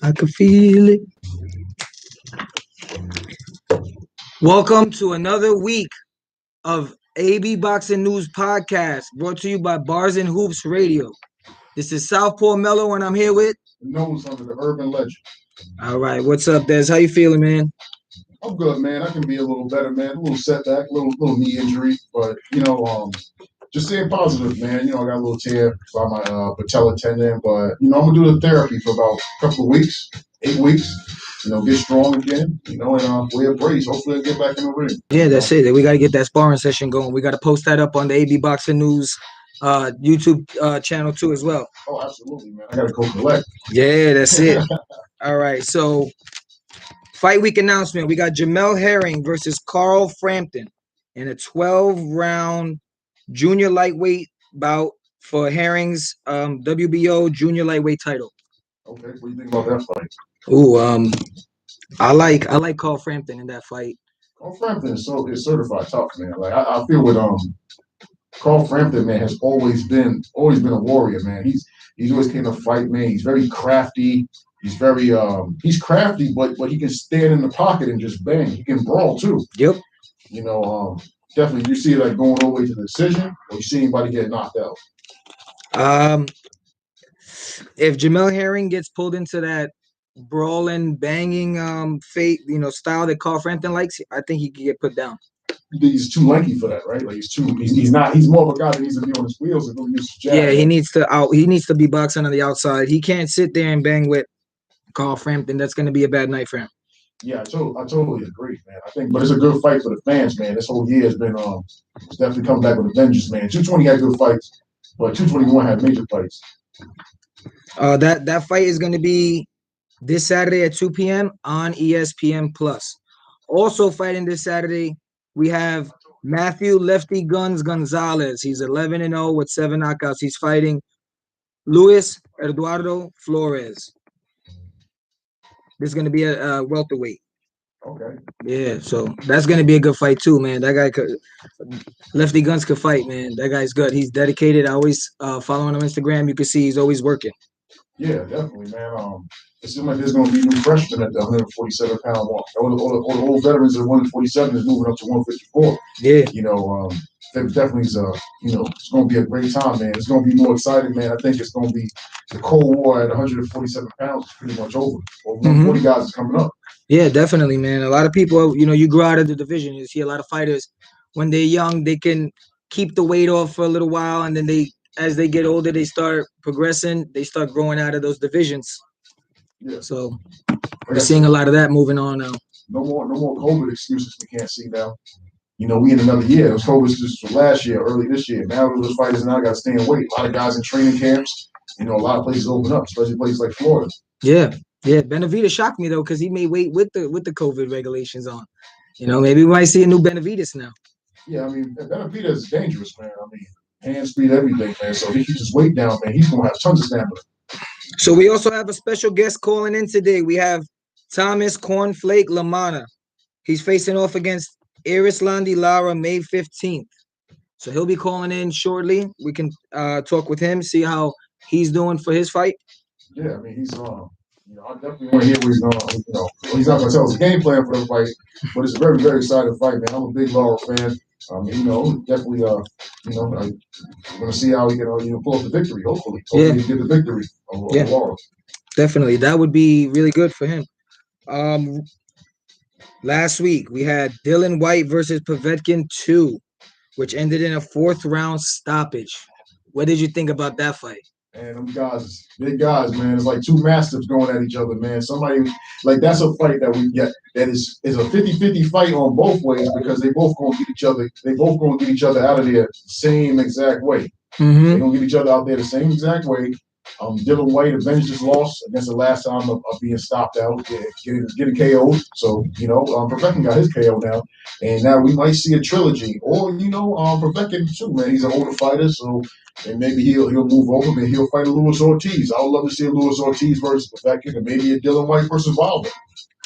I can feel it. Welcome to another week of AB Boxing News Podcast, brought to you by Bars and Hoops Radio. This is Southpaw Mello, and I'm here with Nose under the urban legend. All right, what's up, Des? How you feeling, man? I'm good, man. I can be a little better, man. A little setback, little knee injury, but just staying positive, man. I got a little tear by my patella tendon, but I'm gonna do the therapy for about a couple of weeks, 8 weeks. Get strong again, and wear a brace. Hopefully, I'll get back in the ring. Yeah, that's it. We got to get that sparring session going. We got to post that up on the AB Boxing News YouTube channel too as well. Oh, absolutely, man. I got to go collect. Yeah, that's it. All right, so fight week announcement. We got Jamel Herring versus Carl Frampton in a 12-round junior lightweight bout for Herring's WBO junior lightweight title. Okay, what do you think about that fight? Ooh, I like Carl Frampton in that fight. Carl Frampton is certified tough, man. Like I feel with Carl Frampton, man, has always been a warrior, man. He's always came to fight, man. He's very crafty. He's very he's crafty, but he can stand in the pocket and just bang. He can brawl too. Yep. Definitely. You see it like going all the way to the decision, or you see anybody get knocked out? If Jamel Herring gets pulled into that brawling, banging style that Carl Frampton likes, I think he could get put down. He's too lanky for that, right? Like he's more of a guy that needs to be on his wheels and use his jab. Yeah, he needs to be boxing on the outside. He can't sit there and bang with Carl Frampton. That's going to be a bad night for him. Yeah, I totally agree, man. I think, but it's a good fight for the fans, man. This whole year has been it's definitely coming back with a vengeance, man. 220 had good fights, but 221 had major fights. That fight is going to be this Saturday at 2 p.m. on ESPN Plus. Also fighting this Saturday, we have Matthew Lefty Guns Gonzalez. He's 11-0 with 7 knockouts. He's fighting Luis Eduardo Flores. This is going to be a welterweight. Okay. Yeah, so that's going to be a good fight too, man. That guy Lefty Guns could fight, man. That guy's good. He's dedicated. I always follow him on Instagram. You can see he's always working. Yeah, definitely, man. It seems like there's going to be new freshmen at the 147-pound mark. All the old veterans at 147 is moving up to 154. Yeah. There definitely is it's going to be a great time, man. It's going to be more exciting, man. I think it's going to be the Cold War at 147 pounds is pretty much over. Or 140 guys is coming up. Yeah, definitely, man. A lot of people, you grow out of the division. You see a lot of fighters when they're young, they can keep the weight off for a little while, and then as they get older, they start progressing. They start growing out of those divisions. Yeah. So we're seeing a lot of that moving on now. No more COVID excuses we can't see now. We in another year. It was COVID excuses from last year, early this year. Now those fighters now got to stay in weight. A lot of guys in training camps. A lot of places open up, especially places like Florida. Yeah. Benavidez shocked me though because he made weight with the COVID regulations on. Maybe we might see a new Benavidez now. Yeah, I mean Benavidez is dangerous, man. I mean hand speed, everything, man. So if he keeps his weight down, man, he's gonna have tons of stamina. So we also have a special guest calling in today. We have Thomas Cornflake Lamana. He's facing off against Erislandy Lara May 15th. So he'll be calling in shortly. We can talk with him, see how he's doing for his fight. Yeah, I mean he's I definitely want to hear what he's going. He's not going to tell us the game plan for the fight, but it's a very, very exciting fight, man. I'm a big Lara fan. Definitely. I'm going to see how he can pull up the victory. Hopefully, he get the victory over Lara. Definitely, that would be really good for him. Last week we had Dylan White versus Povetkin 2, which ended in a 4th-round stoppage. What did you think about that fight? And them guys, big guys, man. It's like two mastiffs going at each other, man. Somebody, that's a fight that we get that is a 50-50 fight on both ways because they both going to get each other. They both going to get each other out of there the same exact way. Mm-hmm. They're going to get each other out there the same exact way. Dylan White avenged his loss against the last time of being stopped out, getting KO'd. So, Povetkin got his KO now. And now we might see a trilogy. Or, Povetkin too, man. He's an older fighter, so and maybe he'll move over. Maybe he'll fight a Luis Ortiz. I would love to see a Luis Ortiz versus Povetkin and maybe a Dylan White versus Wilder.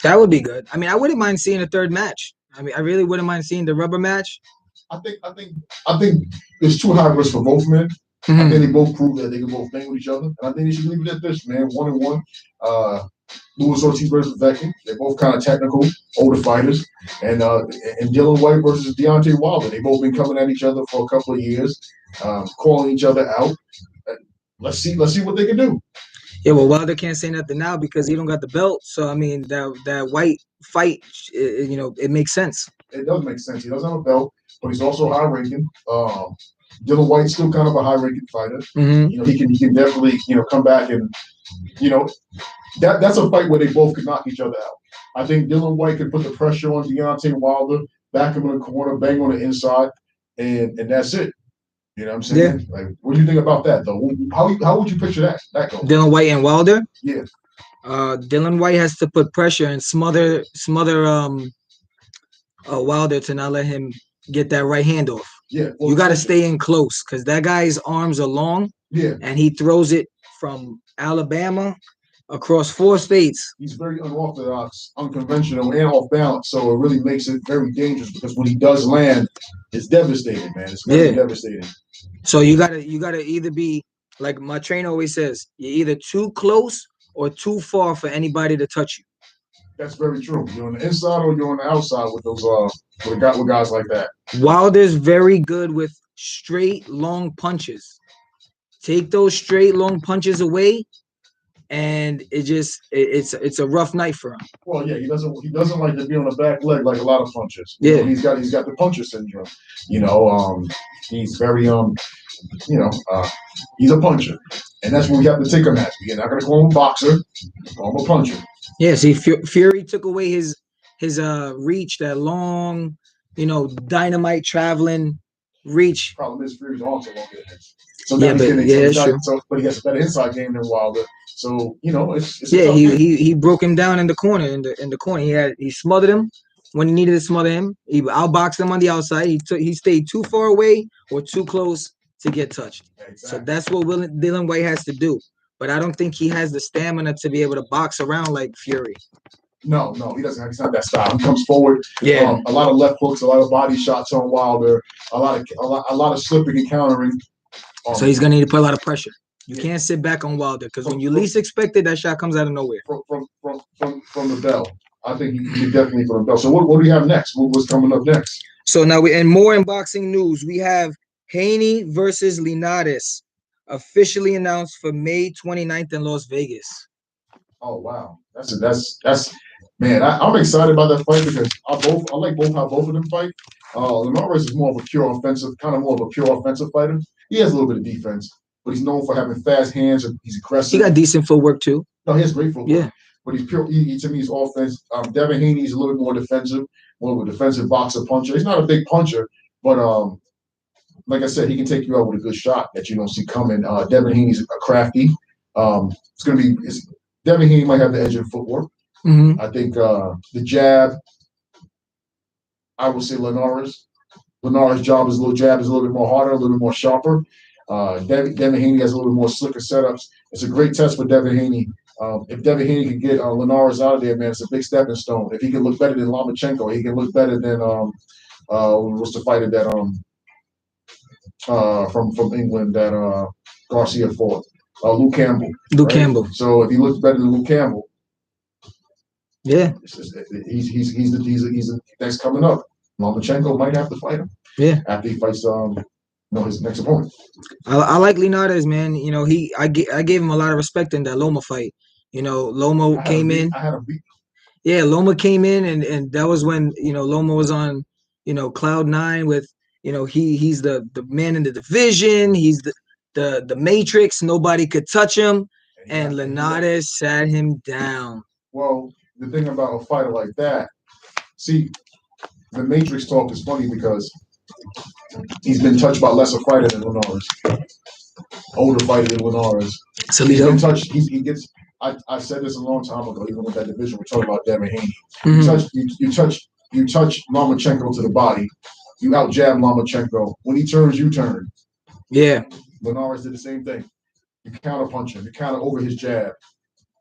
That would be good. I mean, I wouldn't mind seeing a third match. I mean, I really wouldn't mind seeing the rubber match. I think it's too high risk for both men. I think they both prove that they can both bang with each other, and I think they should leave it at this, man. 1-1. Luis Ortiz versus Vecchi. They're both kind of technical, older fighters, and Dylan White versus Deontay Wilder. They've both been coming at each other for a couple of years, calling each other out. Let's see what they can do. Yeah, well, Wilder can't say nothing now because he don't got the belt. So I mean, that White fight, it makes sense. It does make sense. He doesn't have a belt, but he's also high ranking. Dylan White's still kind of a high ranking fighter. Mm-hmm. He can definitely come back and that's a fight where they both can knock each other out. I think Dylan White can put the pressure on Deontay Wilder, back him in the corner, bang on the inside, and that's it. You know what I'm saying? Yeah. Like, what do you think about that, though? How would you picture that going? Dylan White and Wilder? Yeah. Dylan White has to put pressure and smother Wilder to not let him get that right hand off. Yeah. Well, you got to stay in close because that guy's arms are long. Yeah. And he throws it from Alabama across 4 states. He's very unorthodox, unconventional, and off balance. So it really makes it very dangerous because when he does land, it's devastating, man. It's very devastating. So you gotta either be like my trainer always says, you're either too close or too far for anybody to touch you. That's very true. You're on the inside or you're on the outside with those with guys like that. Wilder's very good with straight long punches. Take those straight long punches away, and it's a rough night for him. Well, yeah, he doesn't like to be on the back leg like a lot of punchers. Yeah, he's got the puncher syndrome. He's very he's a puncher, and that's when we have to take him at. You're not gonna call him a boxer, call him a puncher. Yeah, see, Fury took away his reach, that long, dynamite traveling reach. Problem is Fury's also longer than him. So now but he has a better inside game than Wilder. So it's he broke him down in the corner. In the corner, he smothered him when he needed to smother him. He outboxed him on the outside. He stayed too far away or too close to get touched. Exactly. So that's what Dylan White has to do. But I don't think he has the stamina to be able to box around like Fury. No, he doesn't. He's not that style. He comes forward. Yeah, a lot of left hooks, a lot of body shots on Wilder, a lot of slipping and countering. So he's gonna need to put a lot of pressure. You can't sit back on Wilder because when you least expect it, that shot comes out of nowhere. From the bell, I think you definitely from the bell. So what do you have next? What's coming up next? So now more in boxing news. We have Haney versus Linares officially announced for May 29th in Las Vegas. Oh wow, that's man. I'm excited about that fight because I like how both of them fight. Linares is more of a pure offensive fighter. He has a little bit of defense, but he's known for having fast hands and he's aggressive. He got decent footwork too. No, he has great footwork. Yeah, but he's pure. To me, he's offense. Devin Haney's a little bit more defensive, more of a defensive boxer puncher. He's not a big puncher, but like I said, he can take you out with a good shot that you don't see coming. Devin Haney's crafty. Devin Haney might have the edge in footwork. Mm-hmm. I think the jab. I would say Linares' jab is a little bit more harder, a little bit more sharper. Devin Haney has a little bit more slicker setups. It's a great test for Devin Haney. If Devin Haney can get Linares out of there, man, it's a big stepping stone. If he can look better than Lomachenko, he can look better than what's the fighter that from England that Garcia fought, Luke Campbell. Campbell. So if he looks better than Luke Campbell, yeah, he's that's coming up. Lomachenko might have to fight him. Yeah, after he fights his next opponent. I like Linares, man. I gave him a lot of respect in that Loma fight. Loma came in. I had him beat. Yeah, Loma came in, and that was when Loma was on cloud 9 with he's the man in the division. He's the Matrix. Nobody could touch him, and Linares sat him down. Well, the thing about a fighter like that, see, the Matrix talk is funny because he's been touched by lesser fighter than Linares, older fighter than Linares. So he's been touched. He gets. I said this a long time ago, even with that division. We're talking about Devin Haney. Mm-hmm. You touch Lomachenko to the body. You out jab Lomachenko. When he turns, you turn. Yeah. Linares did the same thing. You counter punch him. You counter over his jab.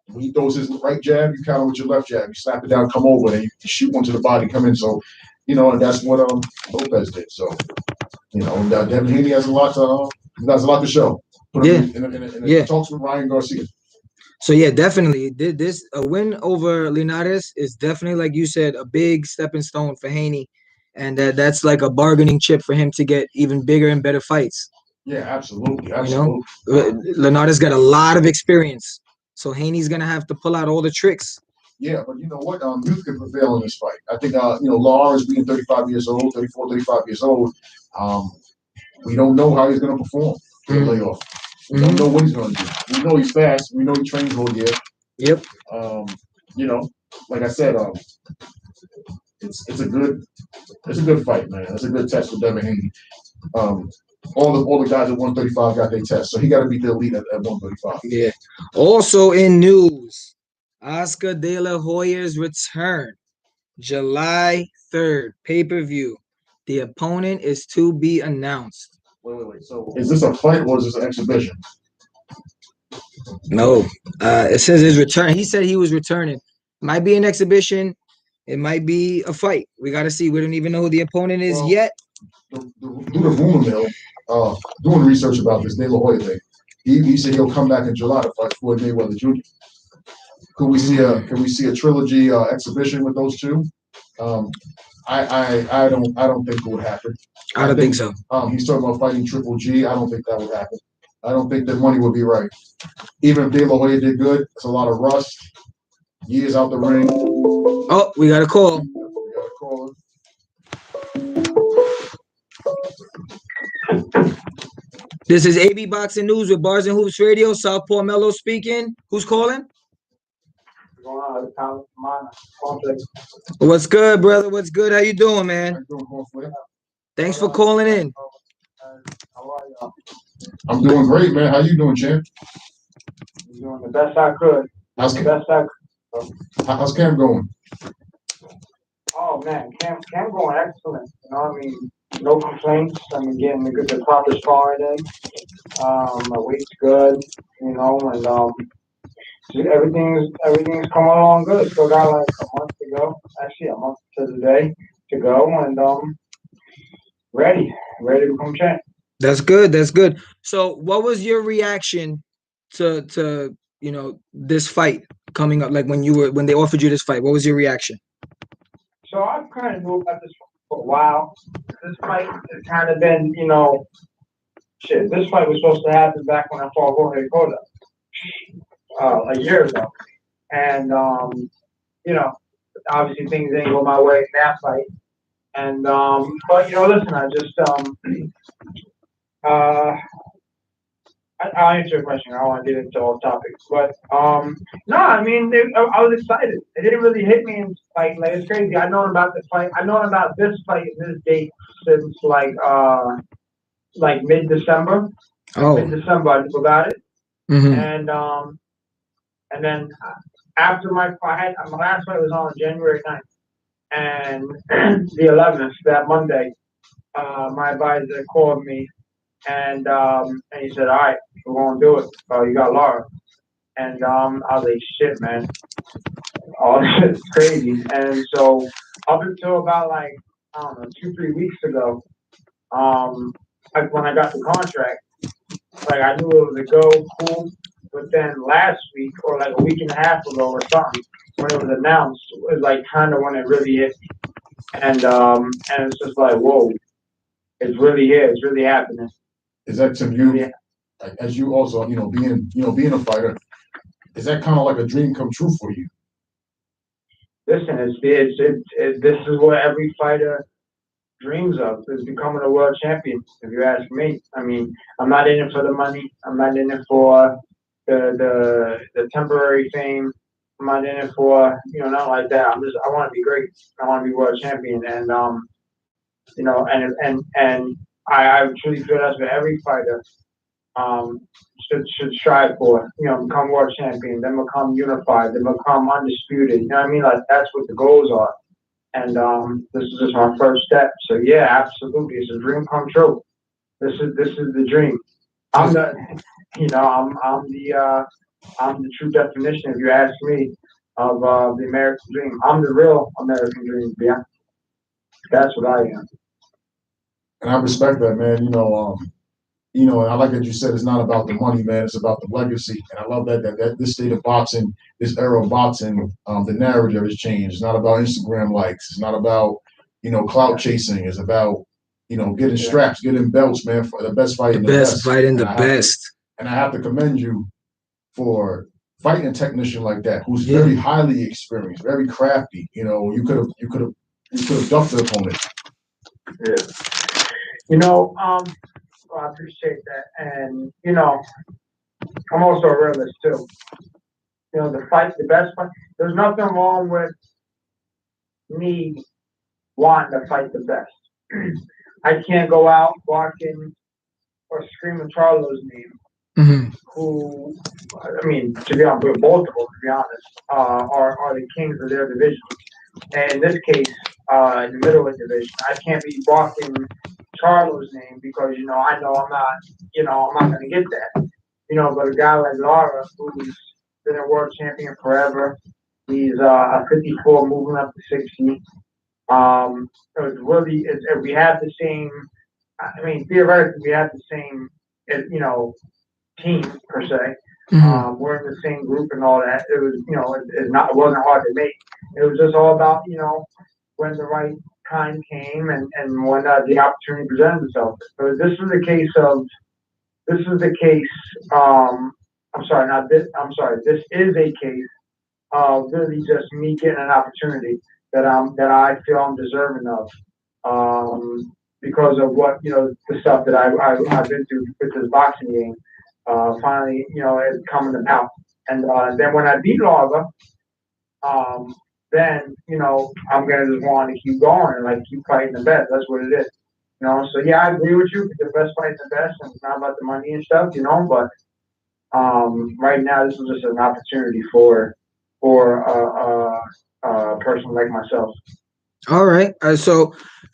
When he throws his right jab, you counter with your left jab. You slap it down, come over, and you shoot one to the body, come in. So and that's what Lopez did. So Devin Haney has a lot to show. Put him in talks with Ryan Garcia. So yeah, definitely. This a win over Linares is definitely, like you said, a big stepping stone for Haney, and that's like a bargaining chip for him to get even bigger and better fights. Yeah, absolutely. Linares got a lot of experience, so Haney's gonna have to pull out all the tricks. Yeah, but you know what? Youth can prevail in this fight. I think Lars being 35 years old, 34, 35 years old, we don't know how he's gonna perform in the layoff. We don't know what he's going to do. We know he's fast. We know he trains all year. Yep. Like I said, it's a good fight, man. It's a good test for Devin Haney. All the guys at 135 got their test, so he got to beat the elite at 135. Yeah. Also in news, Oscar De La Hoya's return, July 3rd, pay-per-view. The opponent is to be announced. Wait. So is this a fight or is this an exhibition? No. It says his return. He said he was returning. Might be an exhibition. It might be a fight. We got to see. We don't even know who the opponent is yet. Do the rumor mill, doing research about this De La Hoya thing. He said he'll come back in July to fight Floyd Mayweather Jr. Can we see a trilogy exhibition with those two? I don't think it would happen. I don't think so. He's talking about fighting Triple G. I don't think that would happen. I don't think the money would be right. Even if De La Hoya did good, it's a lot of rust. Years out the ring. Oh, we got a call. This is AB Boxing News with Bars and Hoops Radio. Southpaw Mello speaking. Who's calling? What's good, brother? What's good? How you doing, man? Thanks for calling in. How are y'all? I'm doing great, man. How you doing, champ? I'm doing the best I could. How's Cam going? Oh man, Cam going excellent. No complaints. Getting the proper sparring in. My weight's good, and everything's coming along good. Still got like a month to go. Actually, a month to the day to go, and ready to become champ. That's good. That's good. So, what was your reaction to this fight coming up? Like when they offered you this fight, what was your reaction? So I've kind of knew about this for a while. This fight has kind of been, this fight was supposed to happen back when I fought Jorge Cota a year ago, and obviously things didn't go my way in that fight. And but listen, I just I'll answer your question. I don't want to get into all topics, but no, I was excited. It didn't really hit me like it's crazy. I know about this fight and this date since like mid-December. Oh, mid-December I knew about it, and then after my fight, my last fight was on January 9th, and the 11th, that Monday, my advisor called me. And he said, "All right, we're gonna do it. You got Lara." And I was like, "Shit, man, all this is crazy." And so up until about 2-3 weeks ago, when I got the contract, I knew it was a go, cool. But then last week, or a week and a half ago, or something, when it was announced, it was kind of when it really hit me. And it's just like, whoa, it's really here, it's really happening. Is that to you, as you also, being a fighter, is that kind of like a dream come true for you? Listen, this is what every fighter dreams of, is becoming a world champion, if you ask me. I'm not in it for the money. I'm not in it for the temporary fame. I'm not in it for, not like that. I want to be great. I want to be world champion. And, I truly feel that's what every fighter should strive for. Become world champion, then become unified, then become undisputed. That's what the goals are. And this is just my first step. So yeah, absolutely, it's a dream come true. This is the dream. I'm the true definition, if you ask me, of the American dream. I'm the real American dream, yeah. That's what I am. And I respect that, man. And I like that you said it's not about the money, man. It's about the legacy. And I love that this state of boxing, this era of boxing, the narrative has changed. It's not about Instagram likes. It's not about, clout chasing. It's about, getting straps, getting belts, man, for the best fight The in best fighting the best. And I have to commend you for fighting a technician like that, who's Yeah. very highly experienced, very crafty. You could have ducked the opponent. Yeah. I appreciate that. And, I'm also a realist too. The best fight, there's nothing wrong with me wanting to fight the best. I can't go out barking or screaming Charlo's name, who, I mean, to be honest, both of them, to be honest, are the kings of their division. And in this case, in the middleweight division, I can't be barking Charlo's name because I'm not going to get that. But a guy like Lara, who's been a world champion forever, he's a 54 moving up to 60. We have the same. I mean, theoretically, we have the same, team per se. We're in the same group and all that. It was, it wasn't hard to make. It was just all about, when the right time came and when the opportunity presented itself. So this is the case. This is a case of really just me getting an opportunity that I feel I'm deserving of, because of what the stuff that I've been through with this boxing game. Finally, it's coming about. And then when I beat Larva, then I'm gonna just want to keep going and like keep fighting the best. That's what it is. So yeah, I agree with you. The best fight the best, and it's not about the money and stuff, But right now, this is just an opportunity for a person like myself. All right. So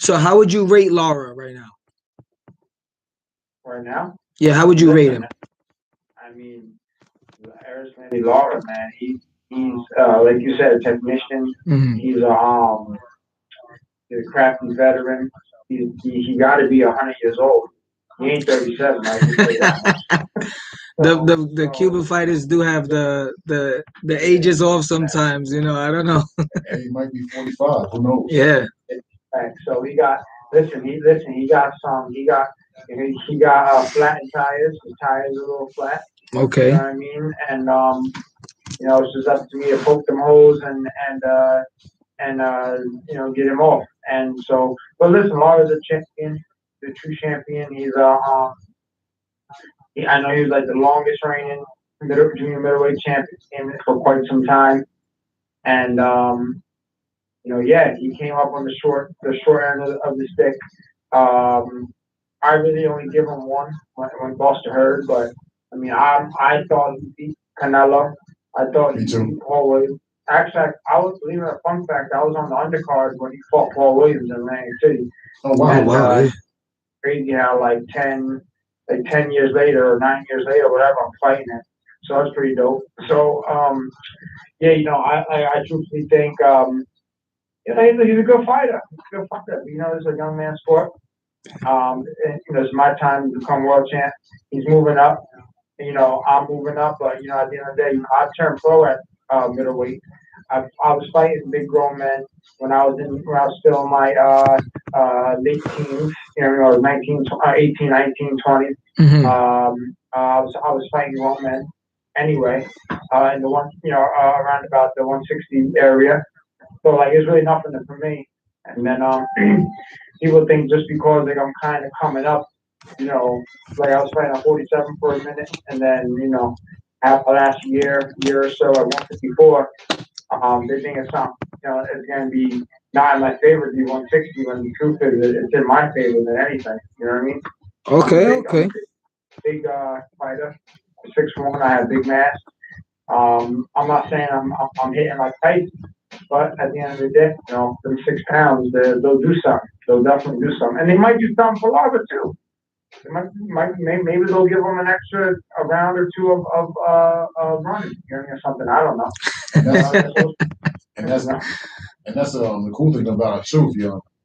how would you rate Lara right now? Right now? Yeah, how would you rate him? I mean, Arismendi Lara, man, he's like you said, a technician. He's a crafty veteran. He got to be 100 years old. He ain't 37. The Cuban fighters do have the ages off sometimes. I don't know. And he might be 45. Who knows? Yeah. So he got flattened tires. The tires are a little flat. Okay. You know what I mean? And it's just up to me to poke them holes and get him off. And so, but listen, Lara's a champion, the true champion. He's I know he was like the longest reigning junior middleweight champion for quite some time. And he came up on the short end of the stick. I really only give him one when Buster Hurd, but I mean, I thought he beat Canelo. I thought he beat Paul Williams. Actually, I was, believe it a fun fact, I was on the undercard when he fought Paul Williams in Atlantic City. Oh wow! And, wow! Crazy how 10 years later or 9 years later, whatever, I'm fighting it. So that's pretty dope. So I truthfully think he's a good fighter. It's a young man's sport. It's my time to become world champ. He's moving up. I'm moving up, but at the end of the day, I turned pro at middleweight. I was fighting big grown men when I was still in my late teens, 18, 19, 20. I was fighting grown men anyway, in the around about the 160 area. So it's really nothing for me. And then people think just because I'm kind of coming up, I was fighting at 47 for a minute, and then half the last year or so at 154, they think it's something. It's going to be not in my favor to be 160 when the truth is it's in my favor than anything. You know what I mean? Okay. I'm a big fighter. 6'1", I have big mass. I'm not saying I'm hitting like Tyson, but at the end of the day, them 6 pounds, they'll do something. They'll definitely do something, and they might do something for Larva too. They maybe they'll give them an extra round or two of running, or something. I don't know. And that's the cool thing about it too.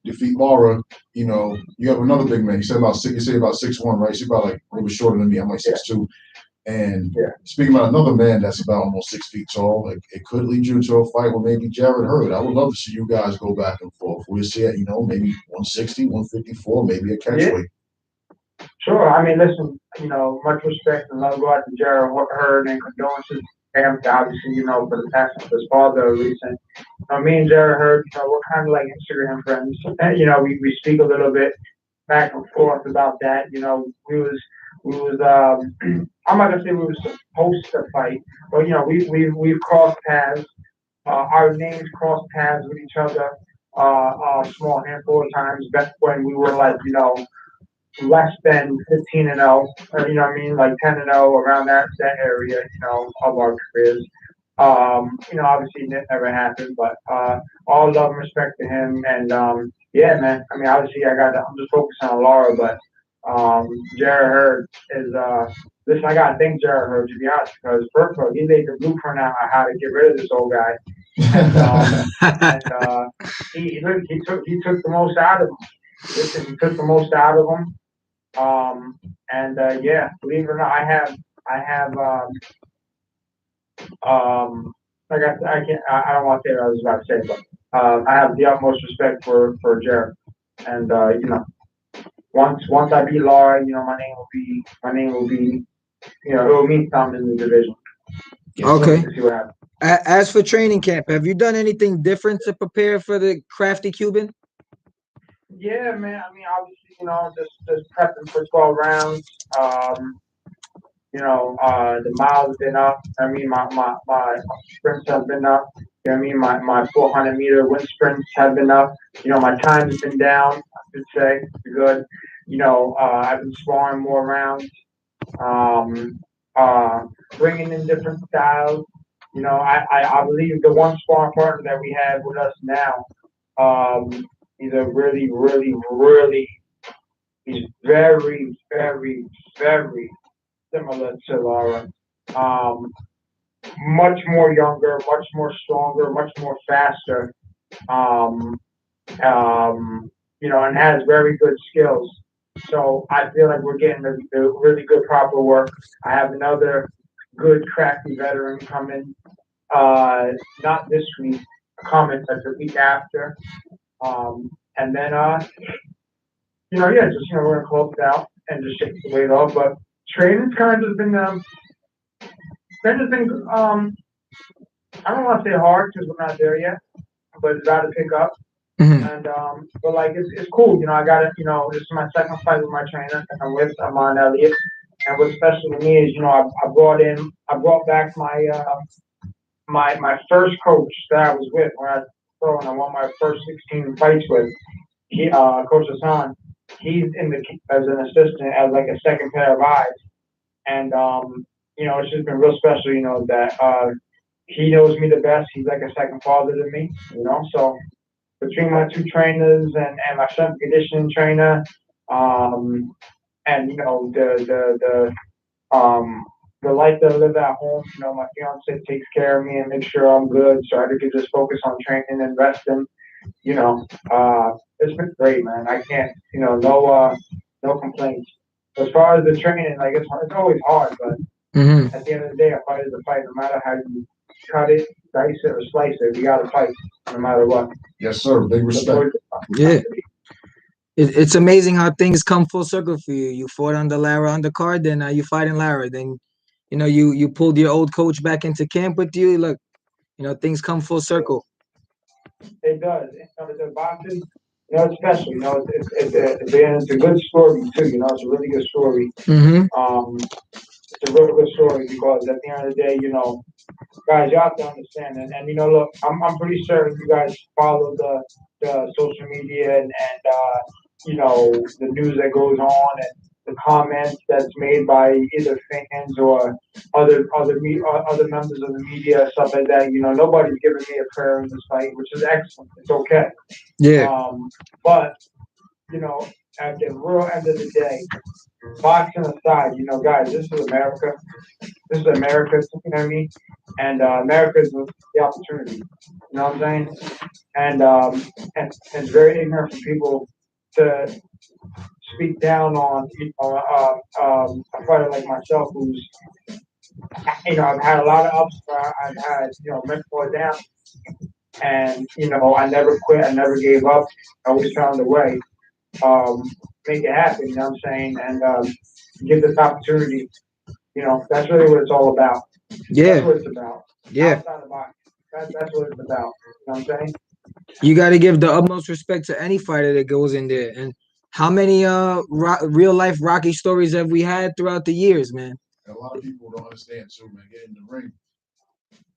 defeat Laura, you know, you have another big man. You say about 6'1", right? She's about like a little bit shorter than me. I'm like 6'2". And speaking about another man that's about almost 6 feet tall, it could lead you to a fight with maybe Jarrett Hurd. I would love to see you guys go back and forth. We'll see it, you know, maybe 160, 154, maybe a catchweight. Sure. I mean, listen, you know, much respect and love go out to Jarrett Hurd and condolences to him, obviously, you know, for the passing of his father recent. Me and Jarrett Hurd, you know, we're kind of like Instagram friends. And, you know, we speak a little bit back and forth about that. You know, I'm not gonna say we were supposed to fight, but you know, we've crossed paths. Our names crossed paths with each other a small handful of times. Back when we were like, you know, less than 15-0, or, you know what I mean, like 10-0 around that area, you know, of our careers. You know, obviously it never happened, but all love and respect to him. And yeah, man. I mean, obviously I'm just focusing on Laura, but Jarrett Hurd is listen, I gotta thank Jarrett Hurd, to be honest, because first of all, he laid the blueprint out on how to get rid of this old guy. And he took the most out of him. Listen, he took the most out of him. Yeah, believe it or not, I have like I don't want to say what I was about to say, but I have the utmost respect for Jarrett. And you know, once I beat Laura, you know, my name will be, you know, it will mean something in the division. Okay. See what happens. As for training camp, have you done anything different to prepare for the Crafty Cuban? Yeah, man. I mean, obviously, you know, just prepping for 12 rounds. You know, the miles have been up. I mean, my sprints have been up. You know what I mean? My 400-meter wind sprints have been up. You know, my time has been down, I should say. Good. You know, I've been sparring more rounds. Bringing in different styles. You know, I believe the one sparring partner that we have with us now, he's a really, he's very, very, very similar to Laura. Much more younger, much more stronger, much more faster. You know, and has very good skills. So I feel like we're getting the really good proper work. I have another good crafty veteran coming. Not this week, coming, but the week after. And then you know, yeah, just, you know, we're gonna close it out and just shake the weight off. But training's kind of been I don't want to say hard because we're not there yet, but it's got to pick up. Mm-hmm. And but like it's cool, you know. I got it, you know. This is my second fight with my trainer that I'm with, Amon Elliott. And what's special to me is, you know, I brought back my my first coach that I was with when I was pro, and I won my first 16 fights with. Coach Hassan. He's as an assistant, as like a second pair of eyes. And you know, it's just been real special, you know, that he knows me the best. He's like a second father to me, you know. So between my two trainers and my strength and conditioning trainer, and you know, the life that I live at home, you know, my fiance takes care of me and makes sure I'm good, so I could just focus on training and resting. You know, it's been great, man. I can't, you know, no complaints. As far as the training, like it's always hard, but at the end of the day, a fight is a fight. No matter how you cut it, dice it, or slice it, you got to fight, no matter what. Yes, sir. Big respect. Yeah. It's amazing how things come full circle for you. You fought under Lara undercard, then now you fighting Lara. Then, you know, you pulled your old coach back into camp with you. Look, you know, things come full circle. It does. You know, the boxing, you know, it's special. You know, it's a good story too. You know, it's a really good story. It's a really good story because at the end of the day, you know, guys, you have to understand. And you know, look, I'm pretty certain you guys follow the social media and you know, the news that goes on and the comments that's made by either fans or other members of the media, stuff like that. You know, nobody's giving me a prayer in this fight, which is excellent. It's okay. Yeah. But you know, at the real end of the day, boxing aside, you know, guys, this is America. This is America. You know what I mean? and America is the opportunity. You know what I'm saying? And it's very ignorant for people to speak down on a fighter like myself, who's I've had a lot of ups, I've had mental down, and I never quit, I never gave up, I always found a way, um, make it happen. You know what I'm saying? And give this opportunity. That's really what it's all about. That's Yeah, what it's about. yeah. Outside of boxing, that's what it's about. You know what I'm saying? You got to give the utmost respect to any fighter that goes in there. And how many real life Rocky stories have we had throughout the years, man? And a lot of people don't understand too, man. Get in the ring,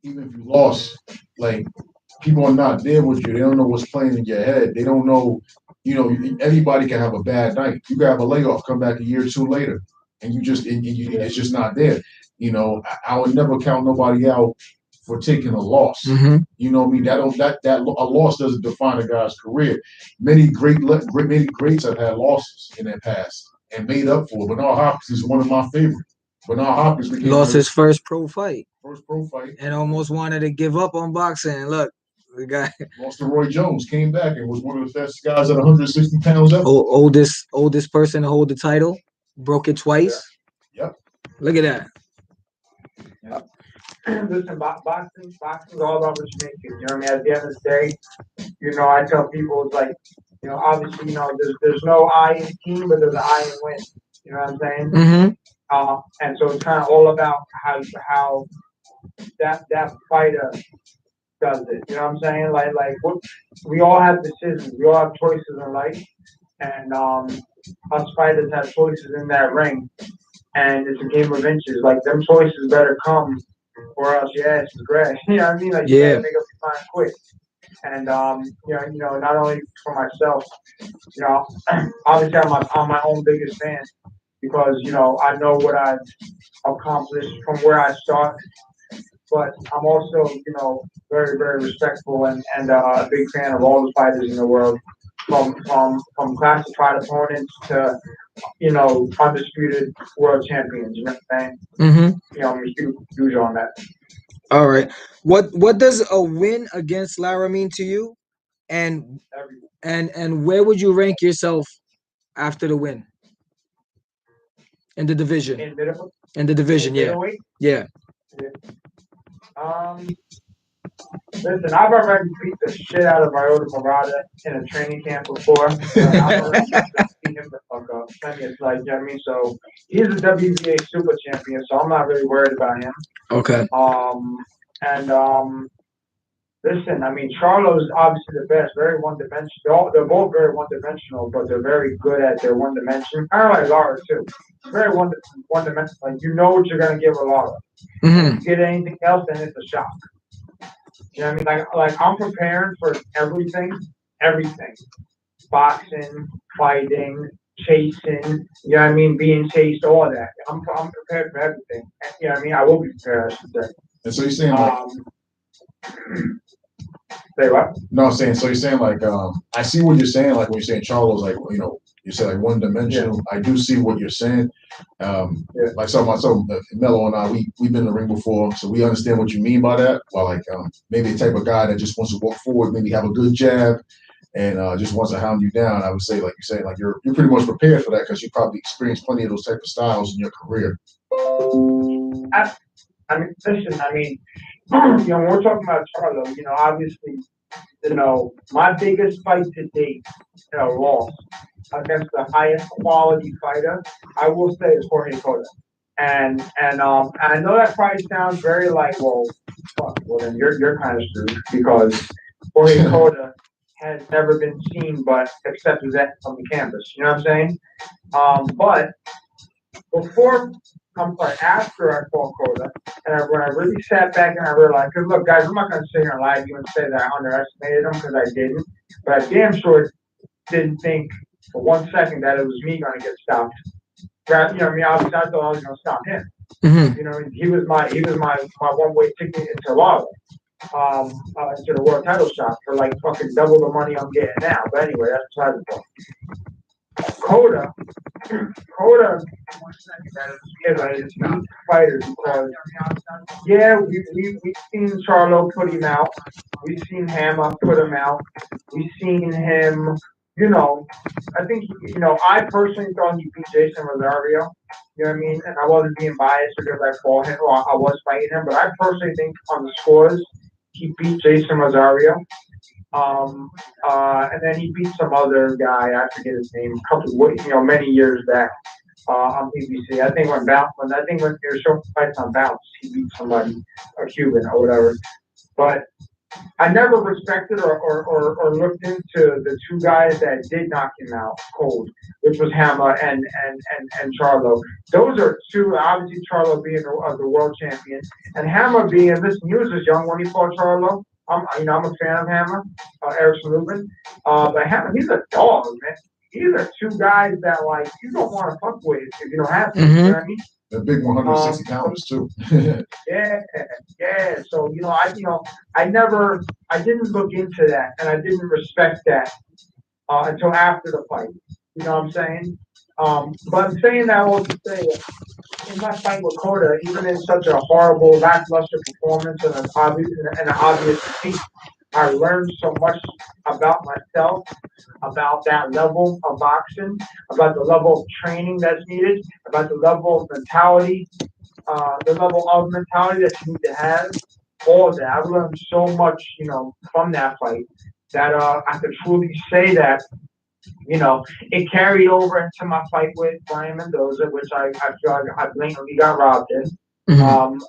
even if you lost, like people are not there with you. They don't know what's playing in your head. They don't know. Anybody can have a bad night. You can have a layoff, come back a year or two later, and it's just not there. I would never count nobody out for taking a loss. Mm-hmm. You know what I mean? That a loss doesn't define a guy's career. Many greats have had losses in their past and made up for it. Bernard Hopkins is one of my favorites. Bernard Hopkins Lost his first pro fight fight and almost wanted to give up on boxing. Look, the guy lost to Roy Jones, came back and was one of the best guys at 160 pounds ever. oldest person to hold the title, broke it twice. Yep. Look at that. Yep. Listen, boxing's all about what you make it. You know what I mean? At the end of the day, I tell people it's like, obviously, there's no I in team, but there's an I in win. You know what I'm saying? Mm-hmm. And so it's kind of all about how that fighter does it. You know what I'm saying? Like we all have decisions. We all have choices in life, and us fighters have choices in that ring, and it's a game of inches. Like them choices better come, or else your ass is gray. You know what I mean? Like you gotta make up your mind quick. And not only for myself, obviously I'm my own biggest fan because I know what I've accomplished from where I started, but I'm also very very respectful and a big fan of all the fighters in the world, from classified opponents to undisputed world champions. You know what I'm saying? Mm-hmm. I'm huge on that. All right. What does a win against Lara mean to you? And where would you rank yourself after the win? In the division. In the division, yeah. Yeah. Listen, I've already beat the shit out of Iota Murata in a training camp before. I've already beat him the fuck up. It's like, you know what I mean? So he's a WBA super champion, so I'm not really worried about him. Okay. Listen, I mean, Charlo's obviously the best, very one-dimensional. They're both very one-dimensional, but they're very good at their one dimension. Kind of like Lara, too. Very one-dimensional. Like, you know what you're going to give a Lara. Mm-hmm. If you get anything else, then it's a shock. You know what I mean? Like I'm preparing for everything. Boxing, fighting, chasing, you know what I mean? Being chased, all that. I'm prepared for everything. You know what I mean? I will be prepared, I should say. And so you're saying like say what? No, I'm saying so you're saying like I see what you're saying, like when you're saying Charlo's like, you said like one dimensional. Yeah. I do see what you're saying. Like Melo and I, we've been in the ring before, so we understand what you mean by that. Well, like maybe the type of guy that just wants to walk forward, maybe have a good jab, and just wants to hound you down. I would say, like you're saying, like you're pretty much prepared for that because you probably experienced plenty of those type of styles in your career. I mean, listen, when we're talking about Charlo, obviously, my biggest fight to date, loss against the highest quality fighter, I will say, is Jorge Cota. And I know that probably sounds very like, well, fuck, well then you're kind of screwed because Jorge Cota has never been seen but except as that on the canvas. You know what I'm saying? But after I fought Cota, and when I really sat back and I realized, because look, guys, I'm not going to sit here and lie to you and say that I underestimated him because I didn't, but I damn sure didn't think for 1 second that it was me going to get stopped. Obviously, I thought I was going to stop him. Mm-hmm. He was my one-way ticket into Lava, into the world title shot for like fucking double the money I'm getting now. But anyway, that's beside the point. Cota Coda is a unique fighter because yeah, we've seen Charlo put him out. We've seen Hammer put him out. We've seen him, you know, I think, I personally thought he beat Jason Rosario. You know what I mean? And I wasn't being biased because I fought him or I was fighting him, but I personally think on the scores, he beat Jason Rosario. And then he beat some other guy, I forget his name, many years back on PBC. I think when you're showing fights on Bounce, he beat somebody, a Cuban or whatever. But I never respected or looked into the two guys that did knock him out cold, which was Hammer and Charlo. Those are two, obviously Charlo being the world champion, and Hammer being, listen, he was just young when he fought Charlo. I'm a fan of Hammer, Erickson Rubin. But Hammer, he's a dog, man. These are two guys that, like, you don't want to fuck with if you don't have to. You know what I mean? The big 160 pounders too. Yeah. So I didn't look into that, and I didn't respect that until after the fight. You know what I'm saying? But I'm saying that all to say, in my fight with Coda, even in such a horrible, lackluster performance and an obvious defeat, I learned so much about myself, about that level of boxing, about the level of training that's needed, about the level of mentality, that you need to have. All of that. I've learned so much, from that fight that I could truly say that it carried over into my fight with Brian Mendoza, which I feel like I blatantly got robbed in. And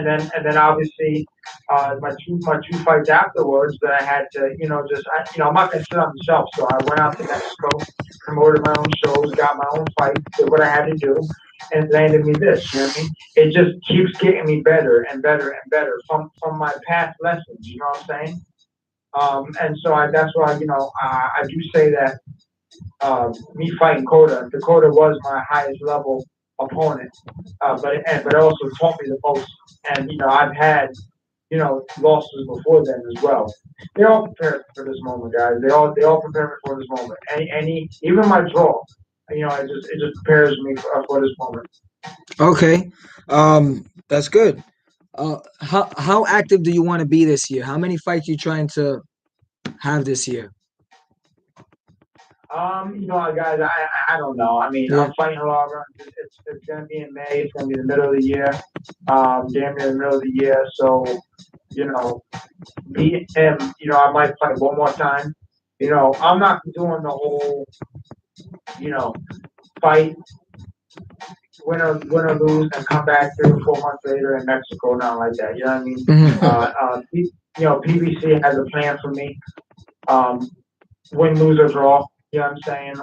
then obviously my two fights afterwards that I had to I'm not gonna sit on the shelf, so I went out to Mexico, promoted my own shows, got my own fight, did what I had to do, and it landed me this. You know what I mean? It just keeps getting me better and better and better from my past lessons. You know what I'm saying? And so that's why I do say that me fighting Dakota was my highest level opponent, but it also taught me the most. And I've had losses before then as well. They all prepared for this moment, guys. They all prepared me for this moment. Even my draw, it just prepares me for this moment. Okay. That's good. How active do you want to be this year? How many fights you trying to have this year? Guys, I don't know. I mean, Yeah. I'm fighting a lot of runs. It's gonna be in May. It's gonna be the middle of the year. Damn near the middle of the year. So, me and him, I might fight one more time. I'm not doing the whole, fight, win or lose, and come back 3 or 4 months later in Mexico. Not like that. You know what I mean? PBC has a plan for me. Win, lose, or draw. You know what I'm saying?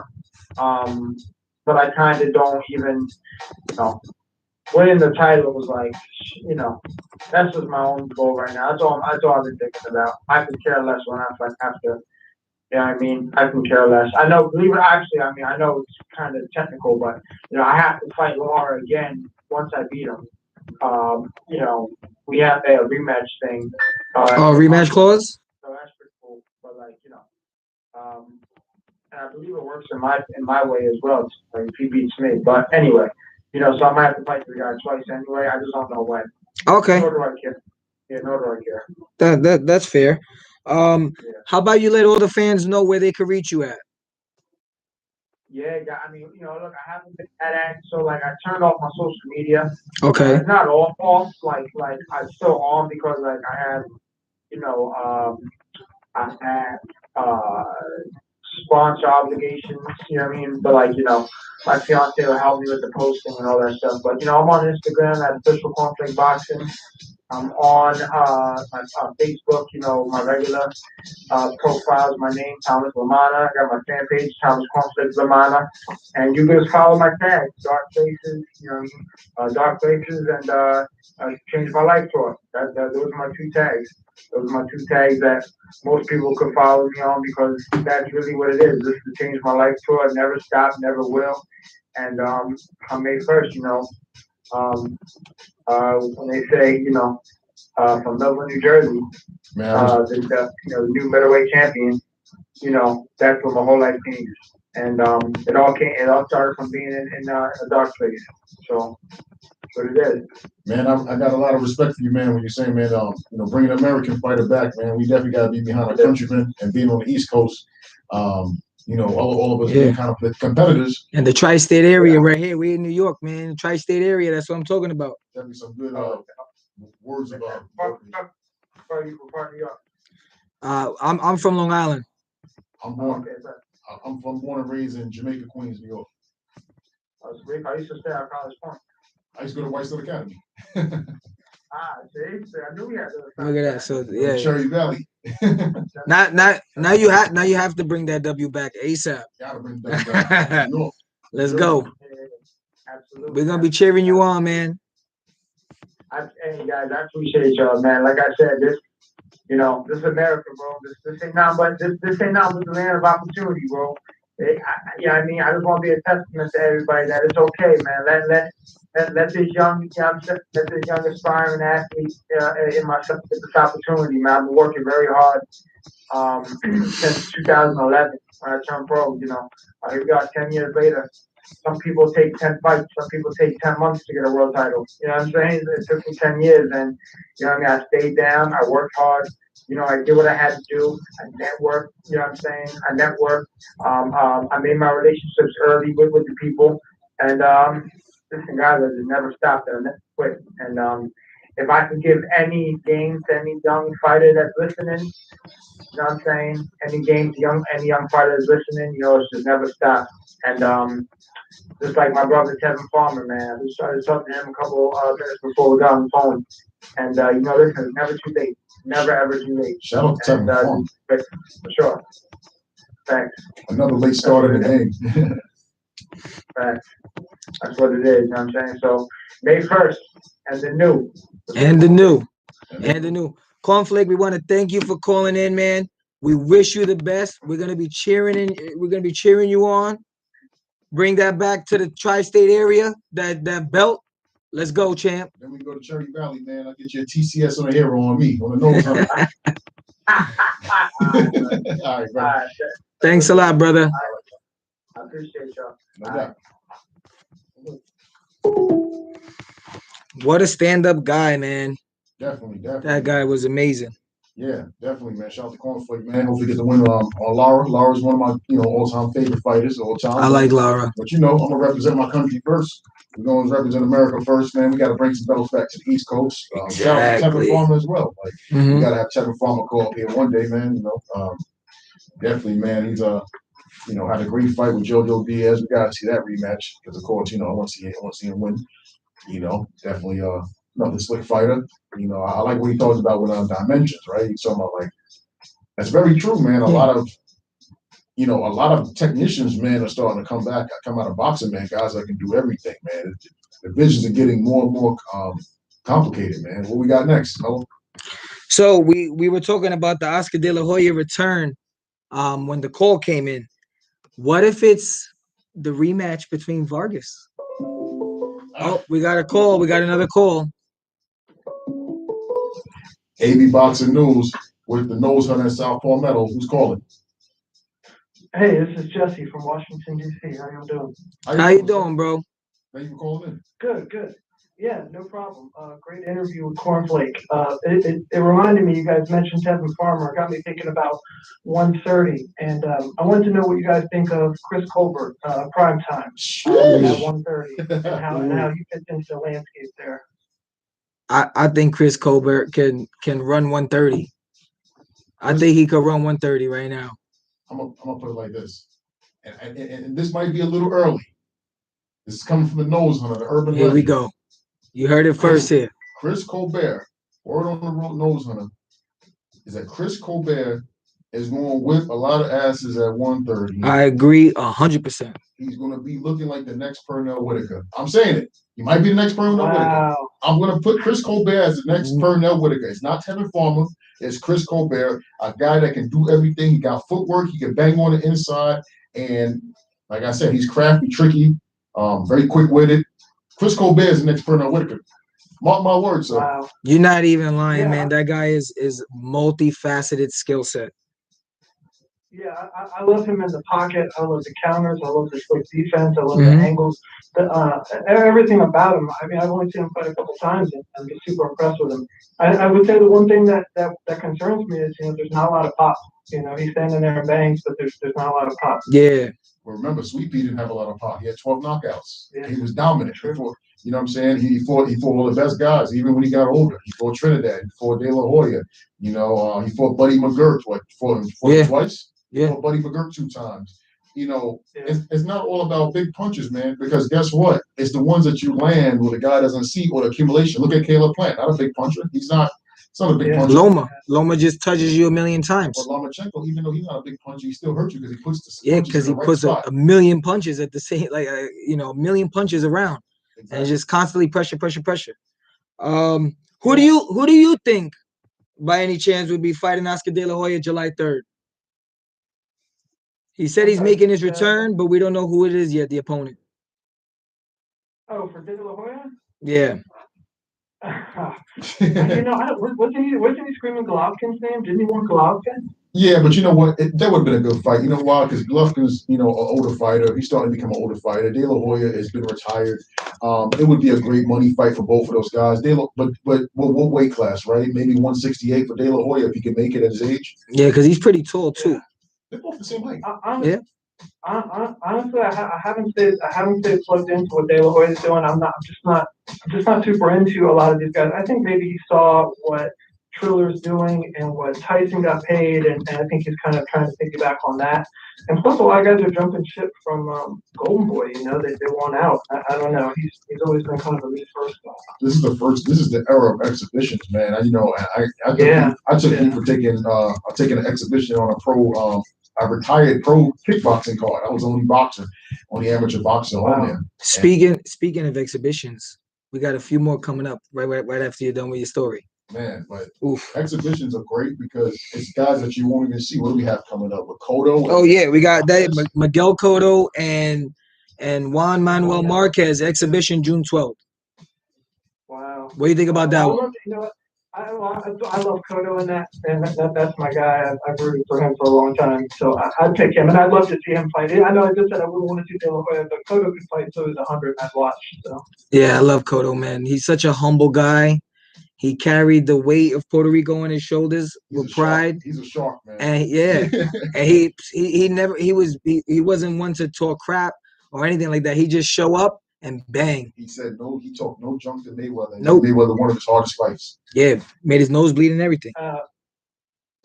But I kind of don't even, winning the title was like, that's just my own goal right now. That's all I've been thinking about. I could care less when I fight after. You know what I mean? I can care less. I know, I know it's kind of technical, but, I have to fight Lara again once I beat him. We have a rematch thing. Rematch clause? So that's pretty cool. But, and I believe it works in my way as well. Like if he beats me, but anyway, so I might have to fight the guy twice anyway. I just don't know when. Okay. Nor do I care. Yeah, nor do I care. That's fair. How about you let all the fans know where they could reach you at? Yeah, look, I haven't been that active, so I turned off my social media. Okay. It's not all off, I'm still on because I have, I have sponsor obligations, you know what I mean? But my fiance will help me with the posting and all that stuff. But I'm on Instagram at official conflict boxing. I'm on my Facebook, my regular profiles, my name, Thomas Lamana. I got my fan page, Thomas Conflict Lamana. And you can just follow my tags, Dark Places, Dark Places and Change My Life Tour. Those are my 2 tags. Those are my 2 tags that most people could follow me on because that's really what it is. This is the Change My Life Tour. I never stop, never will. And come May 1st, when they say, from Dublin, New Jersey, the new middleweight champion, that's what my whole life changed. and it all started from being in a dark place. So that's what it is. Man, I got a lot of respect for you, man. When you're saying, man, bringing an American fighter back, man, we definitely got to be behind our countrymen and being on the East Coast. All of us being kind of competitors. And the tri-state area right here, we in New York, man. The tri-state area, that's what I'm talking about. Definitely some good words about. Where are you from, New York? I'm from Long Island. I'm born and raised in Jamaica, Queens, New York. I used to stay at College Park. I used to go to Whitestone Academy. See, I knew we had those. Look at that. So yeah, Cherry Valley. Now you have to bring that W back ASAP. Gotta bring that back. Let's go. Yeah, absolutely. We're gonna be cheering you on, man. Hey guys, I appreciate y'all, man. Like I said, this is America, bro. This ain't nothing but this ain't nothing but the land of opportunity, bro. I just want to be a testament to everybody that it's okay, man. Let this young aspiring athlete get this opportunity, man. I've been working very hard since 2011 when I turned pro. Here we are 10 years later. Some people take 10 fights. Some people take 10 months to get a world title. You know what I'm saying? It took me 10 years, and I stayed down. I worked hard. I did what I had to do. I networked. You know what I'm saying? I networked. I made my relationships early with the people, and listen, guys, I just never stopped. I never quit. And if I could give any game to any young fighter that's listening, you know what I'm saying? Any young fighter that's listening, it's just never stop. And just like my brother Tevin Farmer, man, I just started talking to him a couple minutes before we got on the phone. And listen, it's never too late. Never ever too late. Shout out to Tevin Farmer. For sure. Thanks. Another late start in the game. Thanks. That's what it is, you know what I'm saying? So May 1st and the new. Cornflake, we want to thank you for calling in, man. We wish you the best. We're gonna be cheering you on. Bring that back to the tri-state area, that belt. Let's go, champ. Then we go to Cherry Valley, man. I'll get you a TCS on the hero on me, on the nose. All right, bro. Thanks a lot, brother. I appreciate y'all. No doubt. What a stand-up guy, man. Definitely. That guy was amazing. Yeah, definitely, man. Shout out to Cornflake, man. Hopefully get the win on Lara. Lara's one of my, all-time favorite fighters all time. I like Lara. But I'm gonna represent my country first. We're going to represent America first, man. We got to bring some belts back to the East Coast. Shout out to Tevin Farmer as well. We got to have Tevin Farmer call up here one day, man. Definitely, man. He's had a great fight with Jojo Diaz. We got to see that rematch because, of course, I want to see him win. Definitely another slick fighter. I like what he talks about with dimensions, right? He's talking about that's very true, man. A lot of technicians, man, are starting to come out of boxing, man. Guys that can do everything, man. The visions are getting more and more complicated, man. What we got next, Mo? So we were talking about the Oscar De La Hoya return when the call came in. What if it's the rematch between Vargas? Oh, we got a call. We got another call. AB Boxing News with the Nose Hunter and Southpaw Metal. Who's calling? Hey, this is Jesse from Washington, D.C. How you doing? How you doing, bro? Thank you for calling in. Good. Yeah, no problem. Great interview with Cornflake. It reminded me, you guys mentioned Tevin Farmer. It got me thinking about 130. And I wanted to know what you guys think of Chris Colbert, prime time, at 130, and how you fit into the landscape there. I think Chris Colbert can run 130. I think he could run 130 right now. I'm gonna put it like this, and this might be a little early. This is coming from the Nose Hunter, the urban legend. Here we go. You heard it first here. Chris Colbert, word on the Nose Hunter, is that Chris Colbert is going to whip a lot of asses at 130. I agree 100%. He's going to be looking like the next Pernell Whitaker. I'm saying it. He might be the next Pernell Whitaker. I'm going to put Chris Colbert as the next Pernell Whitaker. It's not Tevin Farmer. It's Chris Colbert, a guy that can do everything. He got footwork. He can bang on the inside. And like I said, he's crafty, tricky, very quick-witted. Chris Colbert is the next Pernell Whitaker. Mark my words, sir. Wow. You're not even lying, man. That guy is multifaceted skill set. Yeah, I love him in the pocket. I love the counters. I love the slick defense. I love Mhm. the angles. Everything about him. I mean, I've only seen him fight a couple times, and I'm just super impressed with him. I would say the one thing that concerns me is, there's not a lot of pop. He's standing there and bangs, but there's not a lot of pop. Yeah. Well, remember, Sweet Pea didn't have a lot of pop. He had 12 knockouts. Yeah. He was dominant. True. You know what I'm saying? He fought all the best guys, even when he got older. He fought Trinidad. He fought De La Hoya. He fought Buddy McGirt. Fought him Yeah. twice? Yeah. Fought Buddy McGirt 2 times. Yeah. It's not all about big punches, man, because guess what? It's the ones that you land where the guy doesn't see, or the accumulation. Look at Caleb Plant. Not a big puncher. It's not a big Yeah. puncher. Loma just touches you a million times. But Lomachenko, even though he's not a big puncher, he still hurts you because he puts the Yeah, punches because in he the right puts spot. a million punches at the same, like, a million punches around, and Exactly. it's just constantly pressure. Who do you think, by any chance, would be fighting Oscar De La Hoya July 3rd? He said he's making his return, but we don't know who it is yet, the opponent. Oh, for De La Hoya? Yeah. Wasn't he screaming Golovkin's name? Didn't he want Golovkin? Yeah, but you know what? That would have been a good fight. You know why? Because Golovkin's, an older fighter. He's starting to become an older fighter. De La Hoya has been retired. It would be a great money fight for both of those guys. But what weight class, right? Maybe 168 for De La Hoya if he can make it at his age. Yeah, because he's pretty tall too. Yeah. They're both the same height. Yeah. Honestly, I haven't stayed plugged into what De La Hoya is doing. I'm just not super into a lot of these guys. I think maybe he saw what Triller's doing and what Tyson got paid, and I think he's kind of trying to piggyback on that. And plus, a lot of guys are jumping ship from Golden Boy. They want out. I don't know. He's always been kind of a resource guy. This is the era of exhibitions, man. I took heat for taking an exhibition on a pro. I retired pro kickboxing card. I was the only amateur boxer on there. Speaking of exhibitions, we got a few more coming up right after you're done with your story. Man, but Oof. Exhibitions are great because it's guys that you won't even see. What do we have coming up with Cotto? Oh yeah, we got that Miguel Cotto and Juan Manuel Marquez exhibition June 12th. Wow. What do you think about that one? I love Cotto in that, and that's my guy. I've rooted for him for a long time, so I'd pick him, and I'd love to see him fight. I know I just said I wouldn't want to see De La Hoya, but Cotto could fight so he's 100, I'd watch. So. Yeah, I love Cotto, man. He's such a humble guy. He carried the weight of Puerto Rico on his shoulders with pride. He's a shark, man. And and he wasn't one to talk crap or anything like that. He just show up and bang. He said no. He talked no junk to Mayweather. Nope. Mayweather, one of his hardest fights. Yeah, made his nose bleed and everything.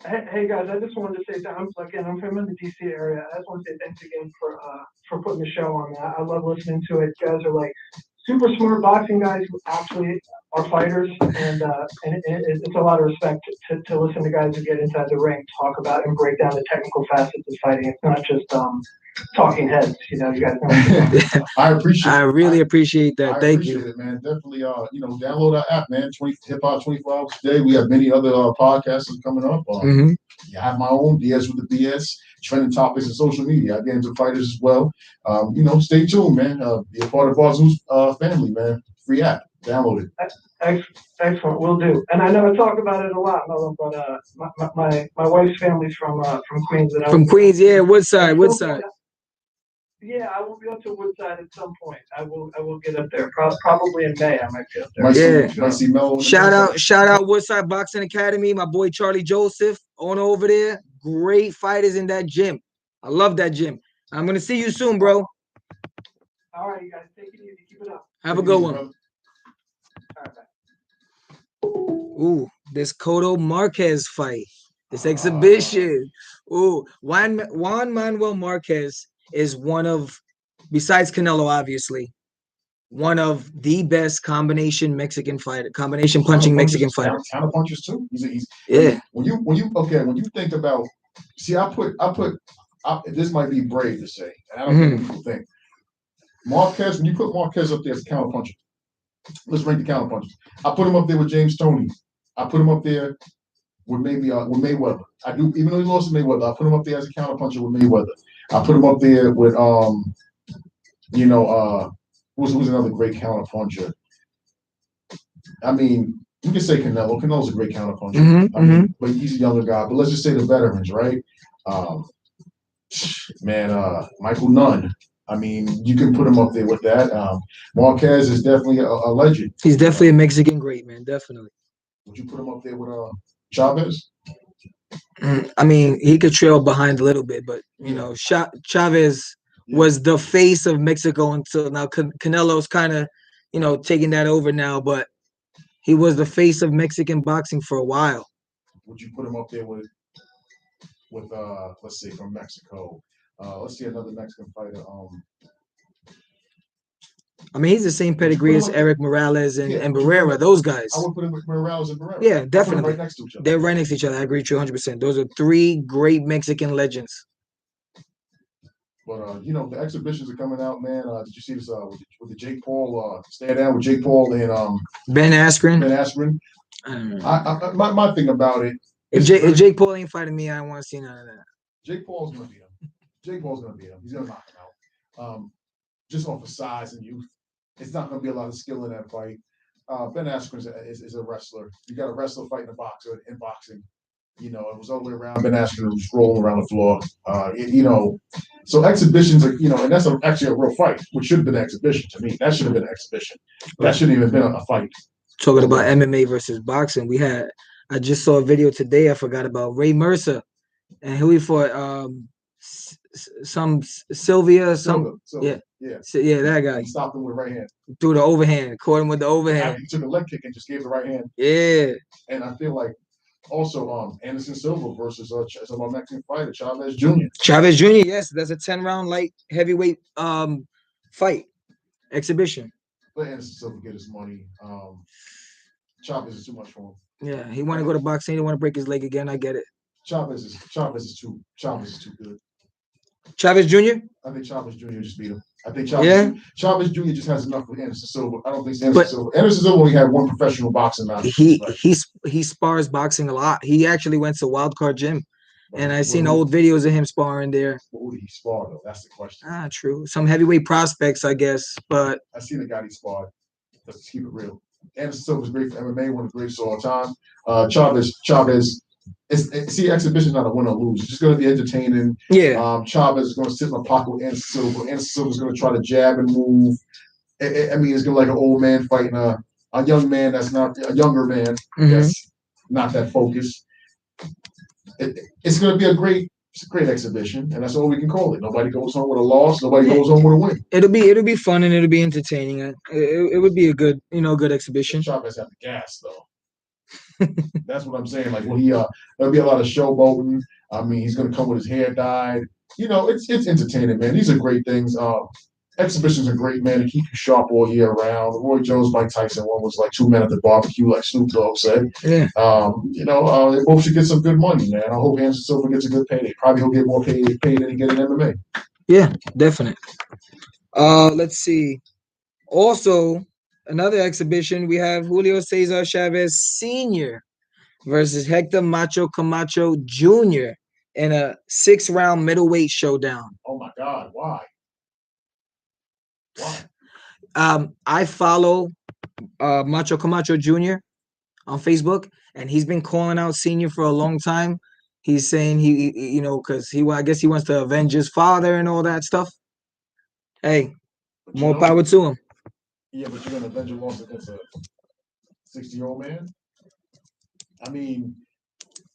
Hey guys, I just wanted to say I'm from in the DC area. I just want to say thanks again for putting the show on. I love listening to it. You guys are like super smart boxing guys who actually are fighters, and it's a lot of respect to listen to guys who get inside the ring, talk about and break down the technical facets of fighting. It's not just talking heads, you guys know. I really appreciate that. Thank you. It, man. Definitely, download our app, man. Hip Hop 24 Hours a Day. We have many other podcasts coming up. I have my own DS with the BS, trending topics in social media. I get into fighters as well. Stay tuned, man. Be a part of Wazoo's family, man. Free app. Download it. Excellent, will do. And I know I talk about it a lot, Mello, but my wife's family's from Queens. From Queens, yeah. Woodside. Yeah, I will be up to Woodside at some point. I will get up there. Probably in May. I might be up there. Might see Mello. Shout out Woodside Boxing Academy. My boy Charlie Joseph, owner over there. Great fighters in that gym. I love that gym. I'm gonna see you soon, bro. All right, you guys, take it easy. Keep it up. Have a good one. All right, bye. Ooh, this Cotto Marquez fight. This exhibition. Ooh, Juan Manuel Marquez is one of, besides Canelo, obviously, one of the best combination Mexican punching Mexican fighters. Counter punches too. Yeah. When you think about, this might be brave to say, and I don't think people think. Marquez, when you put Marquez up there as a counter puncher, let's rank the counter punches. I put him up there with James Toney. I put him up there with Mayweather. I do, even though he lost to Mayweather, I put him up there as a counter puncher with Mayweather. I put him up there with who's another great counter puncher. I mean, you can say Canelo. Canelo's a great counter puncher. But he's a younger guy. But let's just say the veterans, right? Man, Michael Nunn. I mean, you can put him up there with that. Marquez is definitely a legend. He's definitely a Mexican great, man. Definitely. Would you put him up there with Chavez? I mean, he could trail behind a little bit, but you know, Chavez was the face of Mexico until now. Canelo's kind of, you know, taking that over now, but he was the face of Mexican boxing for a while. Would you put him up there with let's see, from Mexico? Let's see another Mexican fighter. I mean, he's the same pedigree as Eric Morales and Barrera, those guys. I would put him with Morales and Barrera. Yeah, definitely. Right next to each other. They're right next to each other. I agree with you 100%. Those are three great Mexican legends. But you know, the exhibitions are coming out, man. Did you see this with the Jake Paul stand down with Jake Paul and Ben Askren? Ben Askren. My thing about it. If Jake Paul ain't fighting me, I don't want to see none of that. Jake Paul's gonna beat him. Jake Paul's gonna beat him. He's gonna knock him out. Just off of size and youth. It's not gonna be a lot of skill in that fight. Ben Askren is a wrestler. You got a wrestler fighting a boxer in boxing. You know, it was all the way around. Ben Askren was rolling around the floor. You know, so exhibitions are, you know, and that's actually a real fight, which should have been an exhibition to me. That should have been an exhibition. That shouldn't even been a fight. Talking about MMA versus boxing, I just saw a video today. I forgot about Ray Mercer, and who he fought. Some Sylvia, yeah, that guy. He stopped him with the right hand. Threw the overhand, caught him with the overhand. He took a leg kick and just gave the right hand. Yeah. And I feel like also Anderson Silva versus a Mexican fighter, Chavez Jr. Chavez Jr. Yes, that's a 10-round light heavyweight fight exhibition. Let Anderson Silva get his money. Chavez is too much for him. Yeah, he want to go to boxing. He don't want to break his leg again. I get it. Chavez is too good. Chavez Jr. I think Chavez Jr. just beat him. I think Chavez Jr. just has enough with Anderson Silva. I don't think Anderson Silva only had one professional boxing match. He spars boxing a lot. He actually went to Wild Card Gym, and I seen old videos of him sparring there. Who did he spar though? That's the question. True. Some heavyweight prospects, I guess, but I seen the guy he sparred. Let's keep it real. Anderson Silva was great for MMA, one of the greatest of all time. Chavez. Exhibition's not a win or lose. It's just going to be entertaining. Yeah. Chavez is going to sit in the pocket with Anderson Silva. Anderson Silva is going to try to jab and move. I mean, it's going to be like an old man fighting a young man that's not a younger man. That's not that focused. It's going to be a great exhibition, and that's all we can call it. Nobody goes home with a loss. Nobody goes home with a win. It'll be fun and it'll be entertaining. It would be a good exhibition. Chavez had the gas though. That's what I'm saying. Like, well, there'll be a lot of showboating. I mean, he's gonna come with his hair dyed. You know, it's entertaining, man. These are great things. Exhibitions are great, man, to keep you sharp all year round. Roy Jones, Mike Tyson one was like 2 men at the barbecue, like Snoop Dogg said. Yeah. You know, they both should get some good money, man. I hope Anderson Silva gets a good payday. Probably he'll get more pay than he get in MMA. Yeah, definitely. Let's see. Also, another exhibition, we have Julio Cesar Chavez Sr. versus Hector Macho Camacho Jr. in a 6-round middleweight showdown. Oh my God, why? I follow Macho Camacho Jr. on Facebook, and he's been calling out Senior for a long time. He's saying because I guess he wants to avenge his father and all that stuff. Hey, more power to him. Yeah, but you're gonna avenge a loss against a 60-year-old man. I mean,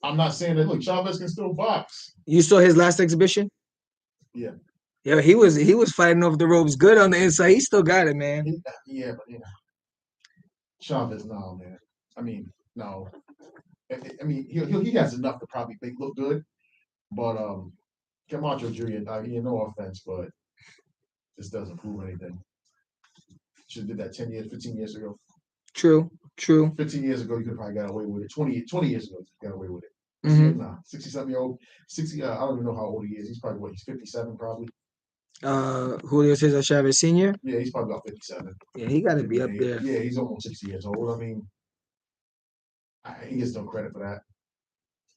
I'm not saying that. Look, Chavez can still box. You saw his last exhibition? Yeah. Yeah, he was fighting over the ropes good on the inside. He still got it, man. But Chavez, no, man. I mean, no. I mean, he has enough to probably look good, but Camacho Jr. No offense, but this doesn't prove anything. Should have did that 15 years ago. True. 15 years ago, you could have probably got away with it. 20 years ago, you got away with it. Mm-hmm. Nah, 60-something-year-old. 60. I don't even know how old he is. He's probably he's 57, probably. Julio Cesar Chavez Sr. Yeah, he's probably about 57. Yeah, he got to be up there. Yeah, he's almost 60 years old. I mean, he gets no credit for that.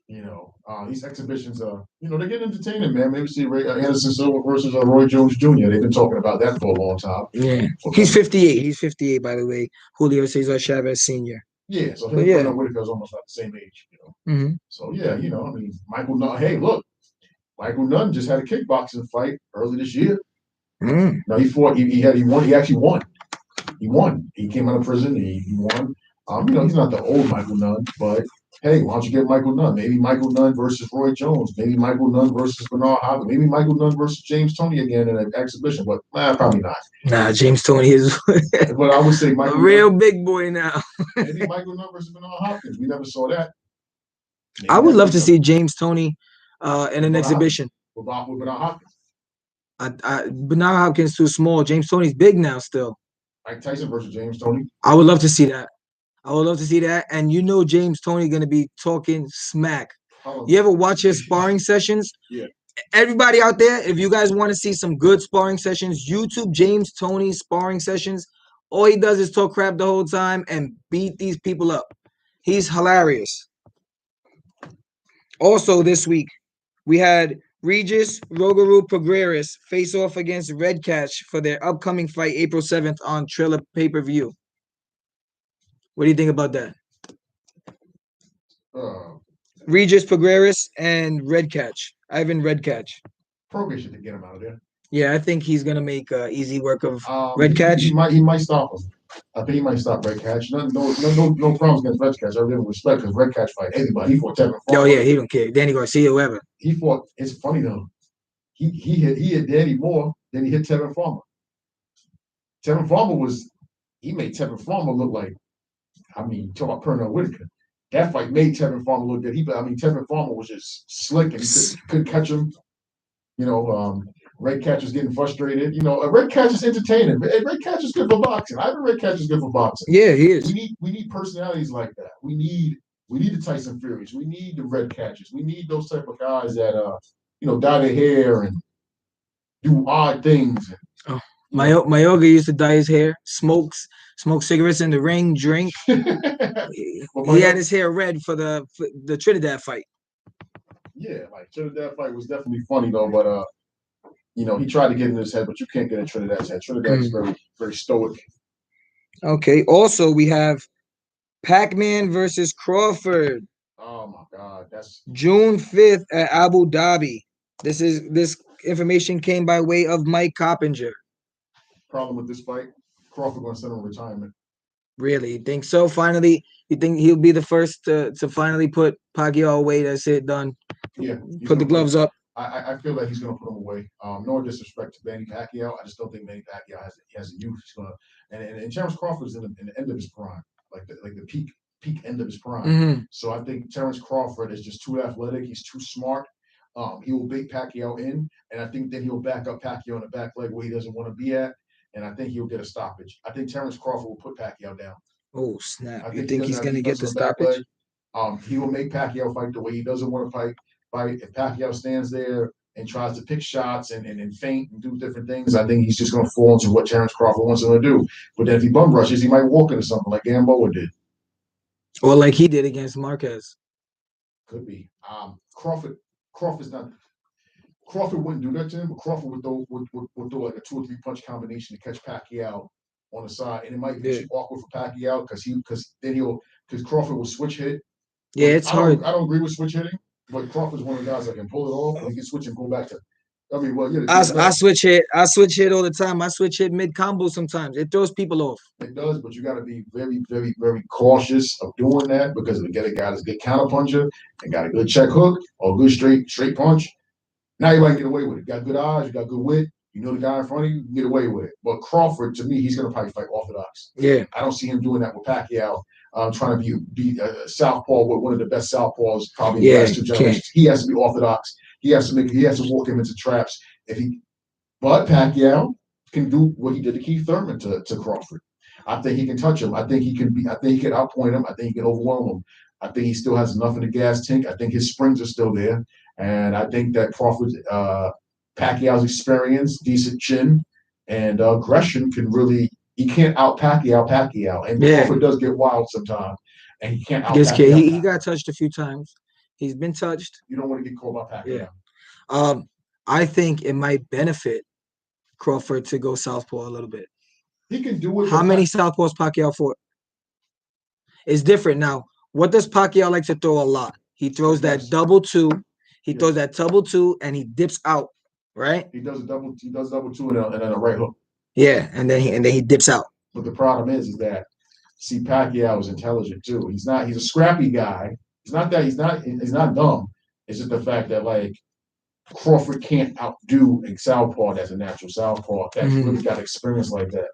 You know, these exhibitions are, they're getting entertaining, man. Maybe see Anderson Silva versus Roy Jones Jr. They've been talking about that for a long time. Yeah. Okay. He's 58. He's 58, by the way. Julio Cesar Chavez Sr. Yeah, so him and Whitaker's almost about the same age, Mm-hmm. So, yeah, I mean, Michael, hey, look, Michael Nunn just had a kickboxing fight early this year. Mm. No, he fought. He won. He actually won. He won. He came out of prison. He won. He's not the old Michael Nunn, but hey, why don't you get Michael Nunn? Maybe Michael Nunn versus Roy Jones. Maybe Michael Nunn versus Bernard Hopkins. Maybe Michael Nunn versus James Toney again in an exhibition, but probably not. Nah, James Toney is But I would say a Michael real Nunn, big boy now. maybe Michael Nunn versus Bernard Hopkins. We never saw that. Maybe I would that love could to come see James Toney in an Bernard exhibition. with Bernard Hopkins. Bernard Hopkins too small. James Toney's big now still. Mike Tyson versus James Toney. I would love to see that. I would love to see that. And you know James Toney gonna be talking smack. You ever watch his sparring sessions? Yeah. Everybody out there, if you guys want to see some good sparring sessions, YouTube James Toney sparring sessions. All he does is talk crap the whole time and beat these people up. He's hilarious. Also this week, we had Regis Rogeru Progreris face off against Red Catch for their upcoming fight April 7th on Triller pay-per-view. What do you think about that? Regis Progreris and Red Catch. Ivan Red Catch. Progress should get him out of there. Yeah, I think he's gonna make easy work of Red Catch. He might stop him. I think he might stop Red Catch. No problems against Red Catch. I really respect because Red Catch fight anybody. He fought Tevin Farmer. Oh yeah, he don't care. Danny Garcia, whoever. He fought. It's funny though. He hit Danny more than he hit Tevin Farmer. Tevin Farmer made Tevin Farmer look like. Talk about Pernell Whitaker. That fight made Tevin Farmer look good. Tevin Farmer was just slick and he couldn't catch him. Red Catch was getting frustrated. Red Catch is entertaining. Red Catch is good for boxing. Red Catch is good for boxing. Yeah, he is. We need personalities like that. We need the Tyson Furies. We need the Red Catches. We need those type of guys that dye their hair and do odd things. Mayoga used to dye his hair, smoke cigarettes in the ring, drink. He had his hair red for the Trinidad fight. Yeah, like Trinidad fight was definitely funny though, but he tried to get in his head, but you can't get in Trinidad's head. Trinidad is very, very stoic. Okay. Also, we have Pac-Man versus Crawford. Oh my God, that's June 5th at Abu Dhabi. This information came by way of Mike Coppinger. Problem with this fight, Crawford going to send him retirement. Really? You think so? Finally, you think he'll be the first to finally put Pacquiao away? That's it, done. Yeah. Put the gloves up. I feel like he's going to put him away. No disrespect to Manny Pacquiao. I just don't think Manny Pacquiao has a youth. He's going to, and Terrence Crawford's in the end of his prime, like the peak end of his prime. Mm-hmm. So I think Terrence Crawford is just too athletic. He's too smart. He will bait Pacquiao in, and I think then he'll back up Pacquiao in the back leg where he doesn't want to be at. And I think he'll get a stoppage. I think Terrence Crawford will put Pacquiao down. Oh, snap. You think he's going to get the stoppage? He will make Pacquiao fight the way he doesn't want to fight. If Pacquiao stands there and tries to pick shots and feint and do different things, I think he's just going to fall into what Terrence Crawford wants him to do. But then if he bum rushes, he might walk into something like Gamboa did. Or like he did against Marquez. Could be. Crawford's not... Crawford wouldn't do that to him, but Crawford would throw like a 2 or 3 punch combination to catch Pacquiao on the side, and it might be awkward for Pacquiao because Crawford will switch hit. Yeah, it's hard. I don't agree with switch hitting, but Crawford's one of the guys that can pull it off, and he can switch and go back to. I switch hit. I switch hit all the time. I switch hit mid combo sometimes. It throws people off. It does, but you got to be very, very, very cautious of doing that because if you get a guy that's a good counter puncher and got a good check hook or a good straight punch. Now you might get away with it. You got good eyes, you got good wit, you know the guy in front of you, you can get away with it. But Crawford, to me, he's going to probably fight orthodox. Yeah. I don't see him doing that with Pacquiao, trying to be a southpaw with one of the best southpaws probably in the last 2 generations. He has to be orthodox. He has to walk him into traps. But Pacquiao can do what he did to Keith Thurman to Crawford. I think he can touch him. I think he can outpoint him. I think he can overwhelm him. I think he still has enough in the gas tank. I think his springs are still there. And I think that Crawford, Pacquiao's experience, decent chin, and aggression he can't out Pacquiao. And Crawford does get wild sometimes, and he can't out Pacquiao. He got touched a few times. He's been touched. You don't want to get called by Pacquiao. Yeah. I think it might benefit Crawford to go southpaw a little bit. He can do it. How many southpaws Pacquiao fought? It's different now. What does Pacquiao like to throw a lot? He throws that double 2. He throws that double two and he dips out, right? He does double two and then a right hook. Yeah, and then he dips out. But the problem is that see, Pacquiao is intelligent too. He's a scrappy guy. He's not dumb. It's just the fact that like Crawford can't outdo a southpaw that's a natural southpaw that's really got experience like that.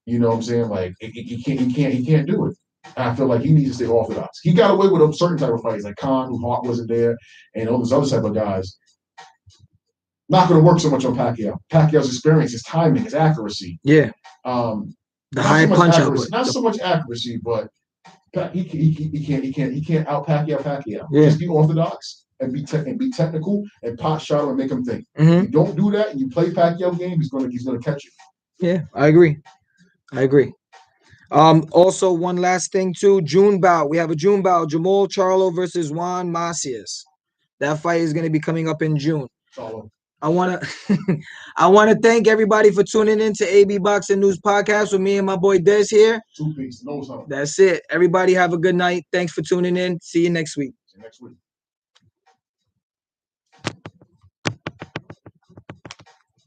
You know what I'm saying? Like he can't do it. I feel like he needs to stay orthodox. He got away with a certain type of fights, like Khan, who Hart wasn't there, and all those other type of guys. Not going to work so much on Pacquiao. Pacquiao's experience, his timing, his accuracy. Yeah. The high punch output. Not so much accuracy, but he can't out Pacquiao. Yeah. Just be orthodox and be technical and pot shot and make him think. Mm-hmm. If you don't do that and you play Pacquiao game, he's gonna catch you. Yeah, I agree. Also, one last thing too, June bout. We have a June bout, Jamal Charlo versus Juan Macias. That fight is going to be coming up in June. Charlo. I want to thank everybody for tuning in to AB Boxing News Podcast with me and my boy Des here. 2 piece, no something. That's it. Everybody have a good night. Thanks for tuning in. See you next week.